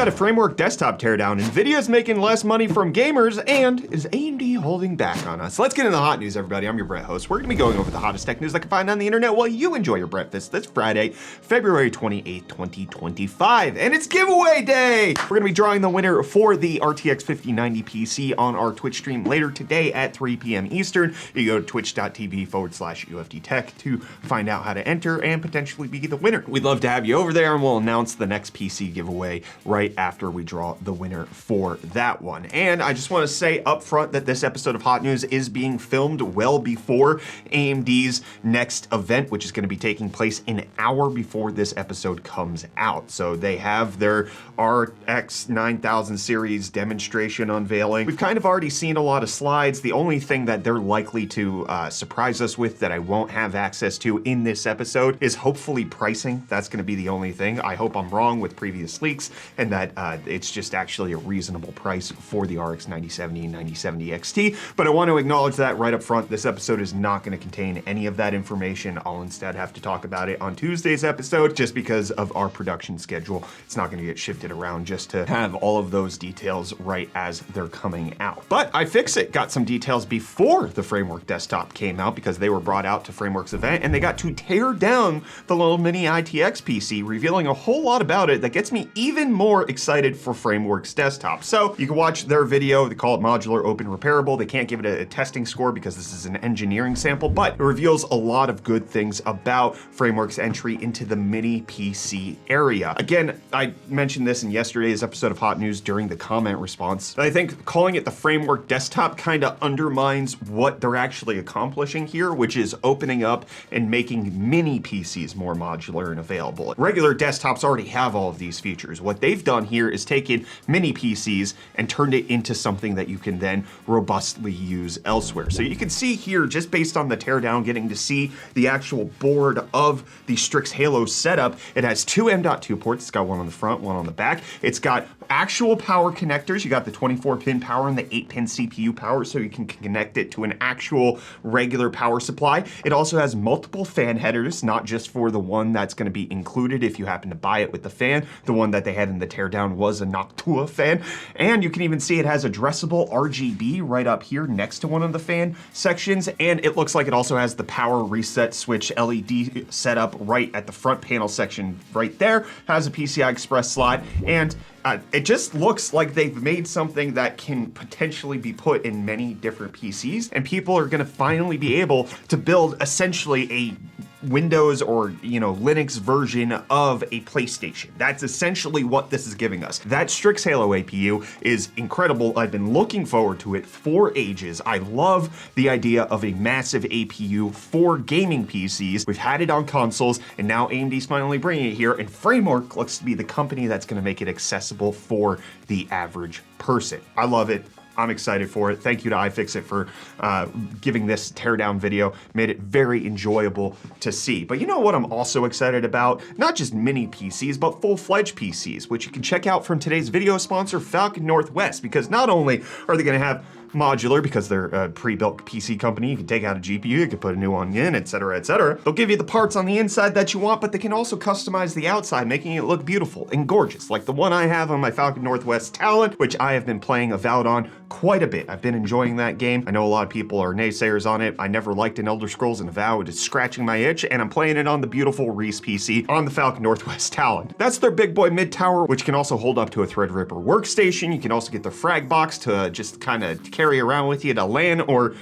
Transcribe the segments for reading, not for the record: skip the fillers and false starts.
got a framework desktop teardown, Nvidia's making less money from gamers, and is AMD holding back on us? Let's get into the hot news, everybody. I'm your Brett host. We're gonna be going over the hottest tech news I can find on the internet while you enjoy your breakfast this Friday, February 28th, 2025. And it's giveaway day! We're gonna be drawing the winner for the RTX 5090 PC on our Twitch stream later today at 3 p.m. Eastern. You go to twitch.tv/UFD Tech to find out how to enter and potentially be the winner. We'd love to have you over there, and we'll announce the next PC giveaway right after we draw the winner for that one. And I just want to say up front that this episode of Hot News is being filmed well before AMD's next event, which is going to be taking place an hour before this episode comes out. So they have their RX 9000 series demonstration unveiling. We've kind of already seen a lot of slides. The only thing that they're likely to surprise us with that I won't have access to in this episode is hopefully pricing. That's going to be the only thing. I hope I'm wrong with previous leaks and that it's just actually a reasonable price for the RX 9070 and 9070 XT. But I want to acknowledge that right up front. This episode is not going to contain any of that information. I'll instead have to talk about it on Tuesday's episode just because of our production schedule. It's not going to get shifted around just to have all of those details right as they're coming out. But iFixIt got some details before the Framework desktop came out because they were brought out to Framework's event, and they got to tear down the little mini ITX PC, revealing a whole lot about it that gets me even more excited for Framework's desktop. So you can watch their video. They call it modular, open, repairable. They can't give it a testing score because this is an engineering sample, but it reveals a lot of good things about Framework's entry into the mini PC area. Again, I mentioned this in yesterday's episode of Hot News during the comment response. I think calling it the Framework desktop kind of undermines what they're actually accomplishing here, which is opening up and making mini PCs more modular and available. Regular desktops already have all of these features. What they've done here is taken mini PCs and turned it into something that you can then robustly use elsewhere. So you can see here, just based on the teardown, getting to see the actual board of the Strix Halo setup. It has two M.2 ports. It's got one on the front, one on the back. It's got actual power connectors. You got the 24-pin power and the 8-pin CPU power, so you can connect it to an actual regular power supply. It also has multiple fan headers, not just for the one that's going to be included if you happen to buy it with the fan. The one that they had in the teardown was a Noctua fan. And you can even see it has addressable RGB right up here next to one of the fan sections. And it looks like it also has the power reset switch LED setup right at the front panel section right there. Has a PCI Express slot, and it just looks like they've made something that can potentially be put in many different PCs, and people are going to finally be able to build essentially a Windows or, Linux version of a PlayStation. That's essentially what this is giving us. That Strix Halo APU is incredible. I've been looking forward to it for ages. I love the idea of a massive APU for gaming PCs. We've had it on consoles, and now AMD's finally bringing it here, and Framework looks to be the company that's going to make it accessible for the average person. I love it. I'm excited for it. Thank you to iFixIt for giving this teardown video. Made it very enjoyable to see. But you know what I'm also excited about? Not just mini PCs, but full-fledged PCs, which you can check out from today's video sponsor, Falcon Northwest, because not only are they going to have modular, because they're a pre-built PC company. You can take out a GPU, you can put a new one in, etc., etc. They'll give you the parts on the inside that you want, but they can also customize the outside, making it look beautiful and gorgeous, like the one I have on my Falcon Northwest Talon, which I have been playing Avowed on quite a bit. I've been enjoying that game. I know a lot of people are naysayers on it. I never liked an Elder Scrolls, and Avowed is scratching my itch, and I'm playing it on the beautiful Reece PC on the Falcon Northwest Talon. That's their big boy mid tower, which can also hold up to a Threadripper workstation. You can also get the frag box to just kind of carry around with you to LAN or,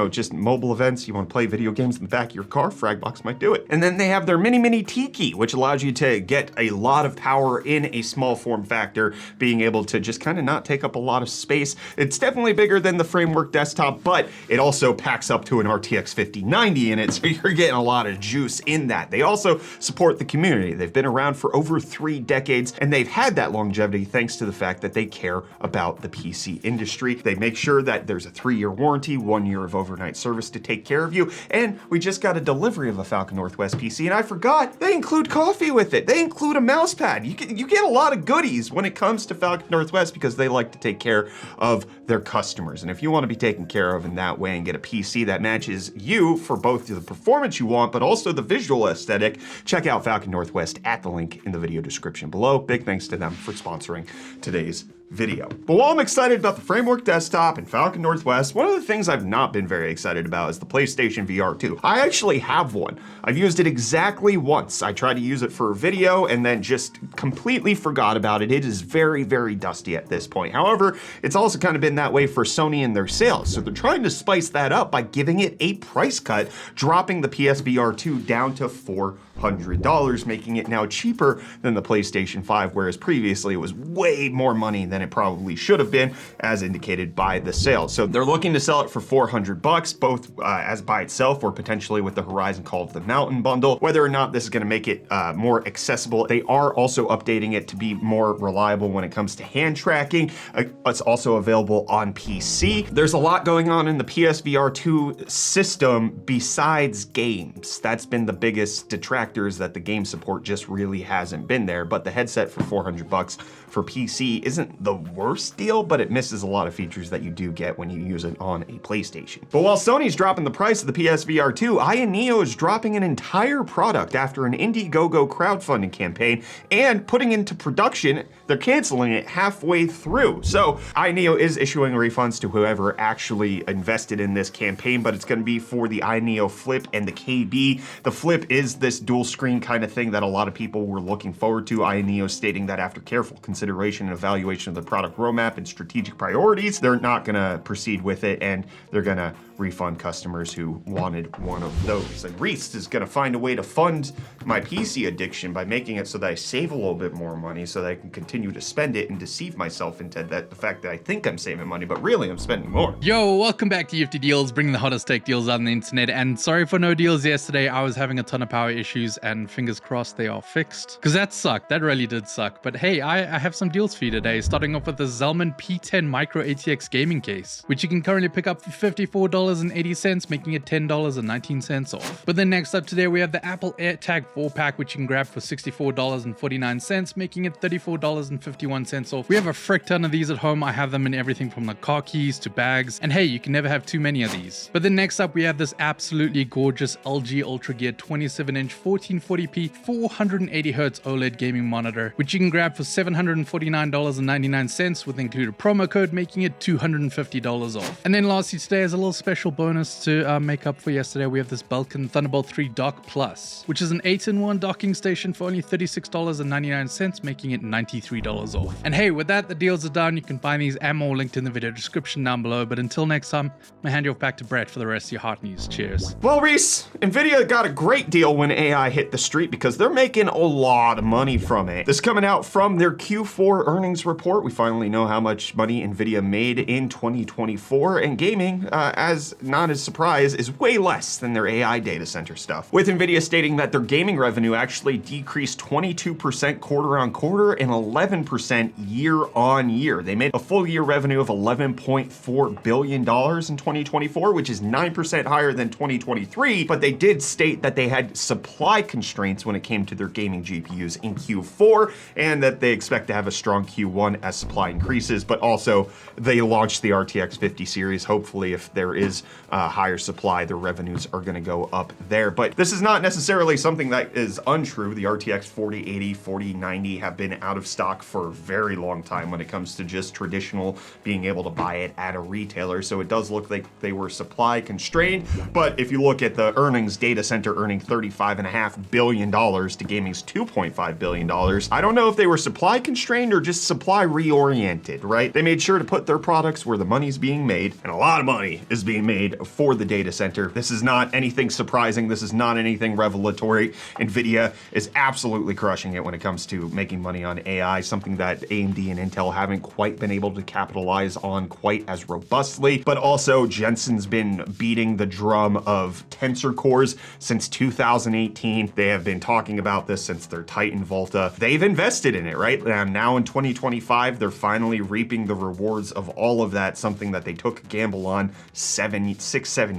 just mobile events. You want to play video games in the back of your car, Fragbox might do it. And then they have their mini Tiki, which allows you to get a lot of power in a small form factor, being able to just kind of not take up a lot of space. It's definitely bigger than the Framework desktop, but it also packs up to an RTX 5090 in it, so you're getting a lot of juice in that. They also support the community. They've been around for over 3 decades, and they've had that longevity thanks to the fact that they care about the PC industry. They make sure that that there's a 3-year warranty, 1 year of overnight service to take care of you, and we just got a delivery of a Falcon Northwest PC, and I forgot, they include coffee with it. They include a mouse pad. You get a lot of goodies when it comes to Falcon Northwest because they like to take care of their customers. And if you want to be taken care of in that way and get a PC that matches you for both the performance you want, but also the visual aesthetic, check out Falcon Northwest at the link in the video description below. Big thanks to them for sponsoring today's video. But while I'm excited about the Framework desktop and Falcon Northwest, one of the things I've not been very excited about is the PlayStation VR 2. I actually have one. I've used it exactly once. I tried to use it for a video and then just completely forgot about it. It is very, very dusty at this point. However, it's also kind of been that way for Sony and their sales. So they're trying to spice that up by giving it a price cut, dropping the PSVR 2 down to $400, making it now cheaper than the PlayStation 5, whereas previously it was way more money than it probably should have been, as indicated by the sales. So they're looking to sell it for $400, both as by itself or potentially with the Horizon Call of the Mountain bundle. Whether or not this is going to make it more accessible, they are also updating it to be more reliable when it comes to hand tracking. It's also available on PC. There's a lot going on in the PSVR 2 system besides games. That's been the biggest detractor, is that the game support just really hasn't been there. But the headset for $400 for PC isn't the worst deal, but it misses a lot of features that you do get when you use it on a PlayStation. But while Sony's dropping the price of the PSVR 2, Ayaneo is dropping an entire product after an Indiegogo crowdfunding campaign and putting into production. They're canceling it halfway through. So Ayaneo is issuing refunds to whoever actually invested in this campaign, but it's going to be for the Ayaneo Flip and the KB. The Flip is this dual screen kind of thing that a lot of people were looking forward to. Ayaneo stating that after careful consideration and evaluation of the product roadmap and strategic priorities, they're not going to proceed with it, and they're going to refund customers who wanted one of those. And Reece is going to find a way to fund my PC addiction by making it so that I save a little bit more money so that I can continue to spend it and deceive myself into the fact that I think I'm saving money, but really I'm spending more. Yo, welcome back to UFD Deals, bringing the hottest tech deals on the internet. And sorry for no deals yesterday. I was having a ton of power issues, and fingers crossed they are fixed, because that sucked. That really did suck. But hey, I have some deals for you today, starting off with the Zalman P10 Micro ATX gaming case, which you can currently pick up for $54.80, making it $10.19 off. But then next up today, we have the Apple AirTag 4-pack, which you can grab for $64.49, making it $34.51 off. We have a frick ton of these at home. I have them in everything from the car keys to bags, and hey, you can never have too many of these. But then next up, we have this absolutely gorgeous LG Ultra Gear 27-inch 1440p 480Hz OLED gaming monitor, which you can grab for $749.99 with included promo code, making it $250 off. And then lastly today, as a little special bonus to make up for yesterday, we have this Belkin Thunderbolt 3 Dock Plus, which is an 8-in-1 docking station for only $36.99, making it $93 off. And hey, with that, the deals are done. You can find these and more linked in the video description down below. But until next time, I'm gonna hand you off back to Brett for the rest of your hot news. Cheers. Well, Reece, Nvidia got a great deal when AI hit the street because they're making a lot of money from it. This coming out from their Q4 earnings report. We finally know how much money Nvidia made in 2024, and gaming, as not a surprise, is way less than their AI data center stuff. With Nvidia stating that their gaming revenue actually decreased 22% quarter on quarter and 11% year on year. They made a full year revenue of $11.4 billion in 2024, which is 9% higher than 2023, but they did state that they had supply constraints when it came to their gaming GPUs in Q4, and that they expect to have a strong Q1 as supply increases, but also they launched the RTX 50 series. Hopefully, if there is higher supply, their revenues are going to go up there. But this is not necessarily something that is untrue. The RTX 4080, 4090 have been out of stock for a very long time when it comes to just traditional being able to buy it at a retailer. So it does look like they were supply constrained. But if you look at the earnings, data center earning $35.5 billion to gaming's $2.5 billion. I don't know if they were supply constrained or just supply reoriented, right? They made sure to put their products where the money's being made, and a lot of money is being made for the data center. This is not anything surprising. This is not anything revelatory. Nvidia is absolutely crushing it when it comes to making money on AI, something that AMD and Intel haven't quite been able to capitalize on quite as robustly. But also, Jensen's been beating the drum of tensor cores since 2018. 2015. They have been talking about this since their Titan Volta. They've invested in it, right? And now in 2025, they're finally reaping the rewards of all of that, something that they took a gamble on 7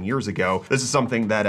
years ago. This is something that,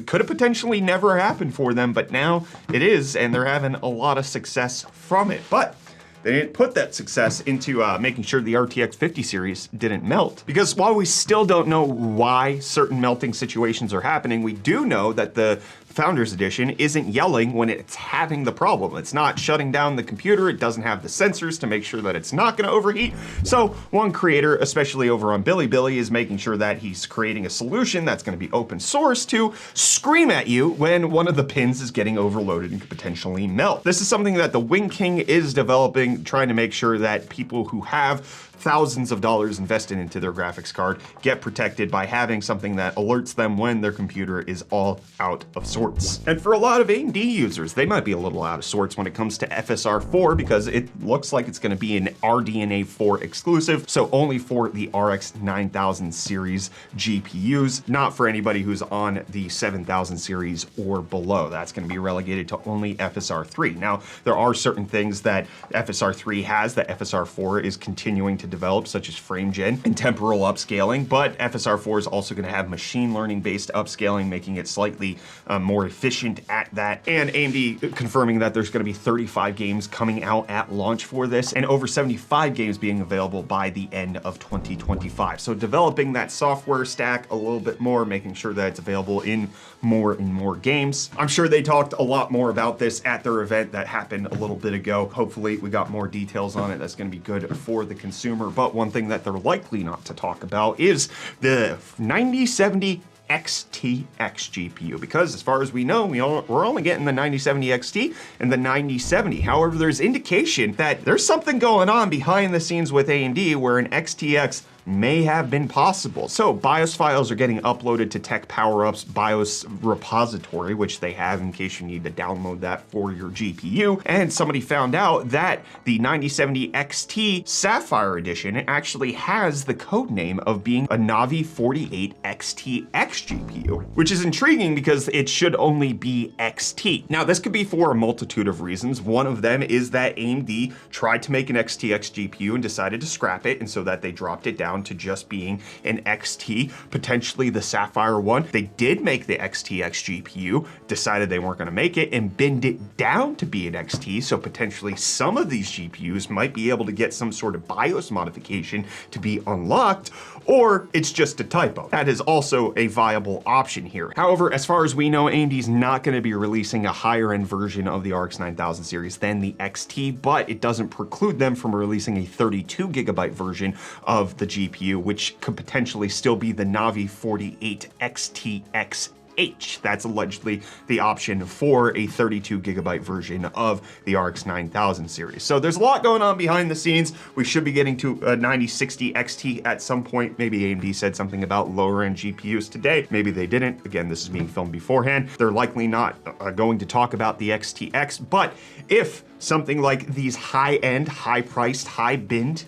could have potentially never happened for them, but now it is, and they're having a lot of success from it. But they didn't put that success into making sure the RTX 50 series didn't melt. Because while we still don't know why certain melting situations are happening, we do know that the Founders Edition isn't yelling when it's having the problem. It's not shutting down the computer. It doesn't have the sensors to make sure that it's not going to overheat. So one creator, especially over on Bilibili, is making sure that he's creating a solution that's going to be open source to scream at you when one of the pins is getting overloaded and could potentially melt. This is something that the Wing King is developing, trying to make sure that people who have thousands of dollars invested into their graphics card get protected by having something that alerts them when their computer is all out of sorts. And for a lot of AMD users, they might be a little out of sorts when it comes to FSR 4 because it looks like it's going to be an RDNA 4 exclusive, so only for the RX 9000 series GPUs, not for anybody who's on the 7000 series or below. That's going to be relegated to only FSR 3. Now, there are certain things that FSR 3 has that FSR 4 is continuing to develop, such as frame gen and temporal upscaling, but FSR 4 is also going to have machine learning based upscaling, making it slightly more efficient at that. And AMD confirming that there's going to be 35 games coming out at launch for this and over 75 games being available by the end of 2025. So developing that software stack a little bit more, making sure that it's available in more and more games. I'm sure they talked a lot more about this at their event that happened a little bit ago. Hopefully we got more details on it. That's going to be good for the consumer. But one thing that they're likely not to talk about is the 9070 XTX GPU, because as far as we know, we're only getting the 9070 XT and the 9070. However, there's indication that there's something going on behind the scenes with AMD where an XTX may have been possible. So BIOS files are getting uploaded to Tech PowerUp's BIOS repository, which they have in case you need to download that for your GPU. And somebody found out that the 9070 XT Sapphire Edition actually has the code name of being a Navi 48 XTX GPU, which is intriguing because it should only be XT. Now, this could be for a multitude of reasons. One of them is that AMD tried to make an XTX GPU and decided to scrap it, and so that they dropped it down to just being an XT, potentially the Sapphire one. They did make the XTX GPU, decided they weren't going to make it, and binned it down to be an XT, so potentially some of these GPUs might be able to get some sort of BIOS modification to be unlocked, or it's just a typo. That is also a viable option here. However, as far as we know, AMD's not going to be releasing a higher end version of the RX 9000 series than the XT, but it doesn't preclude them from releasing a 32 gigabyte version of the GPU, which could potentially still be the Navi 48 XTX H. That's allegedly the option for a 32 gigabyte version of the RX 9000 series. So there's a lot going on behind the scenes. We should be getting to a 9060 XT at some point. Maybe AMD said something about lower end GPUs today. Maybe they didn't. Again, this is being filmed beforehand. They're likely not going to talk about the XTX, but if something like these high-end, high-priced, high-binned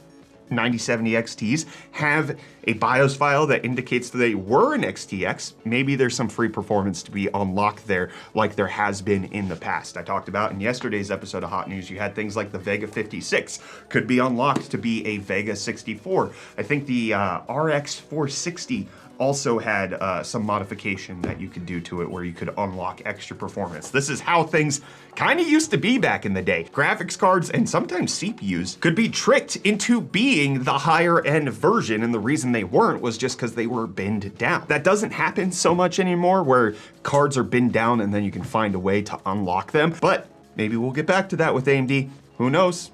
9070 XTs have a BIOS file that indicates that they were an XTX, maybe there's some free performance to be unlocked there like there has been in the past. I talked about in yesterday's episode of Hot News, you had things like the Vega 56 could be unlocked to be a Vega 64. I think the RX 460 also had some modification that you could do to it where you could unlock extra performance. This is how things kind of used to be back in the day. Graphics cards and sometimes CPUs could be tricked into being the higher end version, and the reason they weren't was just because they were binned down. That doesn't happen so much anymore where cards are binned down and then you can find a way to unlock them, but maybe we'll get back to that with AMD. Who knows?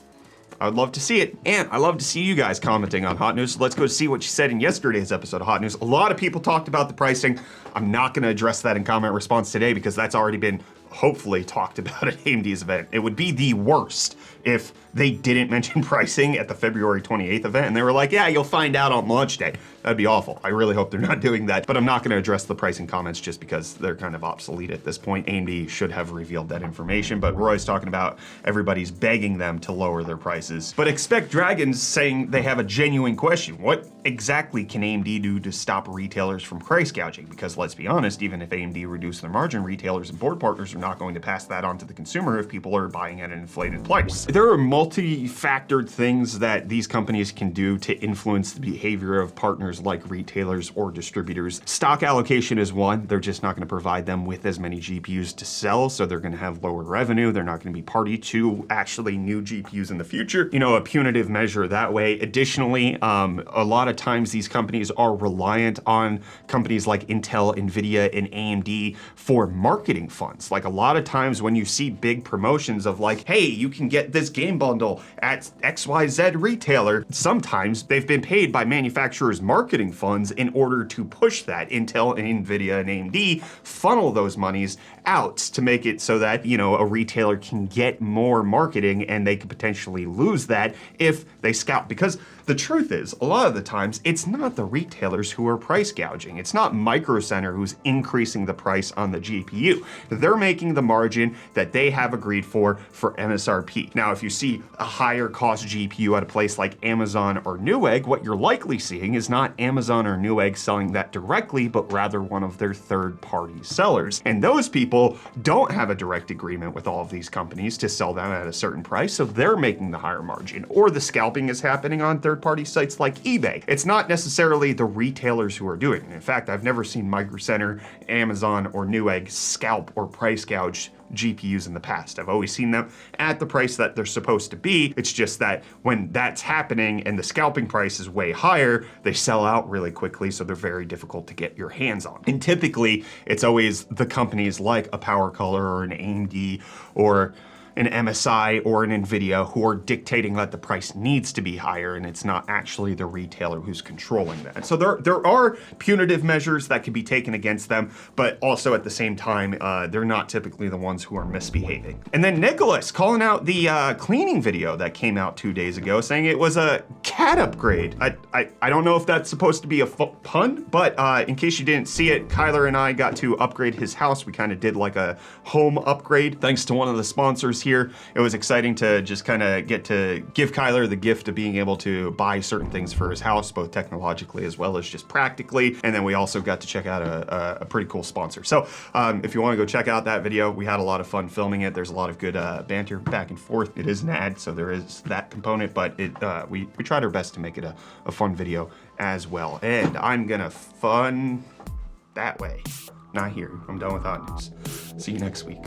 I would love to see it. And I love to see you guys commenting on Hot News. So let's go see what you said in yesterday's episode of Hot News. A lot of people talked about the pricing. I'm not going to address that in comment response today because that's already been hopefully talked about at AMD's event. It would be the worst if they didn't mention pricing at the February 28th event, and they were like, yeah, you'll find out on launch day. That'd be awful. I really hope they're not doing that, but I'm not gonna address the pricing comments just because they're kind of obsolete at this point. AMD should have revealed that information, but Roy's talking about everybody's begging them to lower their prices. But Expect Dragons saying they have a genuine question. What exactly can AMD do to stop retailers from price gouging? Because let's be honest, even if AMD reduce their margin, retailers and board partners are not going to pass that on to the consumer if people are buying at an inflated price. There are multi-factored things that these companies can do to influence the behavior of partners like retailers or distributors. Stock allocation is one. They're just not going to provide them with as many GPUs to sell, so they're going to have lower revenue. They're not going to be party to actually new GPUs in the future. You know, a punitive measure that way. Additionally, a lot of times these companies are reliant on companies like Intel, Nvidia, and AMD for marketing funds. Like a lot of times when you see big promotions of like, hey, you can get this game bundle at XYZ retailer, sometimes they've been paid by manufacturers' marketing funds in order to push that. Intel and Nvidia and AMD funnel those monies out to make it so that, you know, a retailer can get more marketing and they could potentially lose that if they scalp. Because the truth is, a lot of the times, it's not the retailers who are price gouging. It's not Micro Center who's increasing the price on the GPU. They're making the margin that they have agreed for MSRP. Now, if you see a higher cost GPU at a place like Amazon or Newegg, what you're likely seeing is not Amazon or Newegg selling that directly, but rather one of their third-party sellers. And those people don't have a direct agreement with all of these companies to sell them at a certain price, so they're making the higher margin. Or the scalping is happening on third-party sites like eBay. It's not necessarily the retailers who are doing it. In fact, I've never seen Micro Center, Amazon, or Newegg scalp or price gouge GPUs in the past. I've always seen them at the price that they're supposed to be. It's just that when that's happening and the scalping price is way higher, they sell out really quickly, so they're very difficult to get your hands on. And typically, it's always the companies like a Power Color or an AMD or an MSI or an Nvidia who are dictating that the price needs to be higher, and it's not actually the retailer who's controlling that. So there are punitive measures that can be taken against them, but also at the same time, they're not typically the ones who are misbehaving. And then Nicholas calling out the cleaning video that came out 2 days ago, saying it was a cat upgrade. I don't know if that's supposed to be a pun, but in case you didn't see it, Kyler and I got to upgrade his house. We kind of did like a home upgrade thanks to one of the sponsors here. It was exciting to just kind of get to give Kyler the gift of being able to buy certain things for his house, both technologically as well as just practically. And then we also got to check out a pretty cool sponsor. So if you want to go check out that video, we had a lot of fun filming it. There's a lot of good banter back and forth. It is an ad, so there is that component, but we tried our best to make it a fun video as well. And I'm gonna fun that way, not here. I'm done with hot news. See you next week.